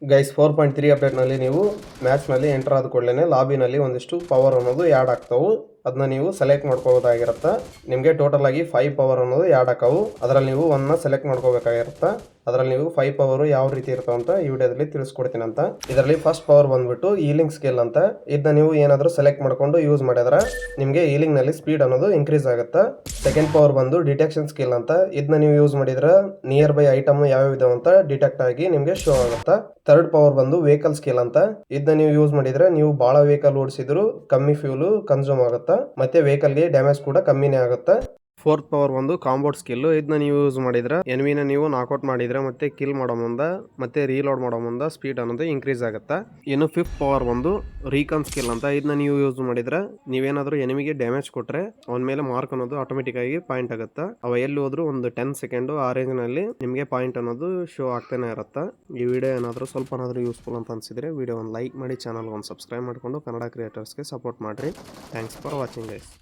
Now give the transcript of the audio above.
Guys 4.3 ಅಪ್ಡೇಟ್ನಲ್ಲಿ ನೀವು ಮ್ಯಾಚ್ನಲ್ಲಿ enter ಆದ ಕೂಡಲೇ ಲಾಬಿನಲ್ಲಿ ಒಂದಿಷ್ಟು ಪವರ್ ಅನ್ನೋದು ಆ್ಯಡ್ ಆಗ್ತಾವೆ. ಅದನ್ನ ನೀವು ಸೆಲೆಕ್ಟ್ ಮಾಡ್ಕೋಬೋದಾಗಿರುತ್ತೆ. ನಿಮಗೆ ಟೋಟಲ್ ಆಗಿ 5 ಪವರ್ ಅನ್ನೋದು ಆ್ಯಡ್ ಆಕಾವು. ಅದರಲ್ಲಿ ನೀವು ಒಂದನ್ನ ಸೆಲೆಕ್ಟ್ ಮಾಡ್ಕೋಬೇಕಾಗಿರುತ್ತೆ. ಅದರಲ್ಲಿ ನೀವು 5 ಪವರ್ ಯಾವ ರೀತಿ ಇರ್ತಾವ ಅಂತ ಈ ವಿಡಿಯೋದಲ್ಲಿ ತಿಳಿಸ್ಕೊಡ್ತೀನಿ ಅಂತ. ಇದರಲ್ಲಿ ಫಸ್ಟ್ ಪವರ್ ಬಂದ್ಬಿಟ್ಟು ಹೀಲಿಂಗ್ ಸ್ಕಿಲ್ ಅಂತ. ಇದನ್ನ ನೀವು ಏನಾದರೂ ಸೆಲೆಕ್ಟ್ ಮಾಡ್ಕೊಂಡು ಯೂಸ್ ಮಾಡಿದ್ರೆ ನಿಮಗೆ ಹೀಲಿಂಗ್ ನಲ್ಲಿ ಸ್ಪೀಡ್ ಅನ್ನೋದು ಇನ್ಕ್ರೀಸ್ ಆಗುತ್ತೆ. ಸೆಕೆಂಡ್ ಪವರ್ ಬಂದು ಡಿಟೆಕ್ಷನ್ ಸ್ಕಿಲ್ ಅಂತ. ಇದನ್ನ ನೀವು ಯೂಸ್ ಮಾಡಿದ್ರೆ ನಿಯರ್ ಬೈ ಐಟಮ್ ಯಾವ್ಯಾವ ಇದಾವೆ ಅಂತ ಡಿಟೆಕ್ಟ್ ಆಗಿ ನಿಮಗೆ ಶೋ ಆಗುತ್ತೆ. ಥರ್ಡ್ ಪವರ್ ಬಂದು ವೆಹಿಕಲ್ ಸ್ಕಿಲ್ ಅಂತ. ಇದನ್ನ ನೀವು ಯೂಸ್ ಮಾಡಿದ್ರೆ ನೀವು ಬಹಳ ವೆಹಿಕಲ್ ಓಡಿಸಿದ್ರು ಕಮ್ಮಿ ಫ್ಯೂಲ್ ಕನ್ಸ್ಯೂಮ್ ಆಗುತ್ತೆ, ಮತ್ತೆ ವೆಹಿಕಲ್ ಗೆ ಡ್ಯಾಮೇಜ್ ಕೂಡ ಕಮ್ಮಿನೇ ಆಗುತ್ತೆ. ಫೋರ್ತ್ ಪವರ್ ಒಂದು ಕಾಂಬೋಟ್ ಸ್ಕಿಲ್. ಇದನ್ನ ನೀವು ಯೂಸ್ ಮಾಡಿದ್ರೆ ಎನಿಮಿನ ನೀವು ನಾಕ್ಔಟ್ ಮಾಡಿದ್ರೆ ಮತ್ತೆ ಕಿಲ್ ಮಾಡೋ ಮುಂದೆ ಮತ್ತೆ ರೀಲೋಡ್ ಮಾಡೋ ಮುಂದೆ ಸ್ಪೀಡ್ ಅನ್ನೋದು ಇನ್ಕ್ರೀಸ್ ಆಗುತ್ತೆ. ಇನ್ನು ಫಿಫ್ತ್ ಪವರ್ ಒಂದು ರೀಕಾನ್ ಸ್ಕಿಲ್ ಅಂತ. ಇದನ್ನ ನೀವು ಯೂಸ್ ಮಾಡಿದ್ರೆ ನೀವೇನಾದ್ರೂ ಎನಿಮಿಗೆ ಡ್ಯಾಮೇಜ್ ಕೊಟ್ರೆ ಅವನ ಮೇಲೆ ಮಾರ್ಕ್ ಅನ್ನೋದು ಆಟೋಮೆಟಿಕ್ ಆಗಿ ಪಾಯಿಂಟ್ ಆಗುತ್ತೆ. ಅವ ಎಲ್ಲಿ ಹೋದ್ರು ಒಂದು 10 ಸೆಕೆಂಡ್ ಆ ರೇಂಜ್ ನಲ್ಲಿ ನಿಮಗೆ ಪಾಯಿಂಟ್ ಅನ್ನೋದು ಶೋ ಆಗ್ತಾನೆ ಇರುತ್ತೆ. ಈ ವಿಡಿಯೋ ಏನಾದರೂ ಸ್ವಲ್ಪ ಯೂಸ್ಫುಲ್ ಅಂತ ಅನ್ಸಿದ್ರೆ ವಿಡಿಯೋ ಒಂದು ಲೈಕ್ ಮಾಡಿ, ಚಾನಲ್ ಒಂದು ಸಬ್ಸ್ಕ್ರೈಬ್ ಮಾಡಿಕೊಂಡು ಕನ್ನಡ ಕ್ರಿಯೇಟರ್ಸ್ಗೆ ಸಪೋರ್ಟ್ ಮಾಡ್ರಿ. Thanks for watching guys.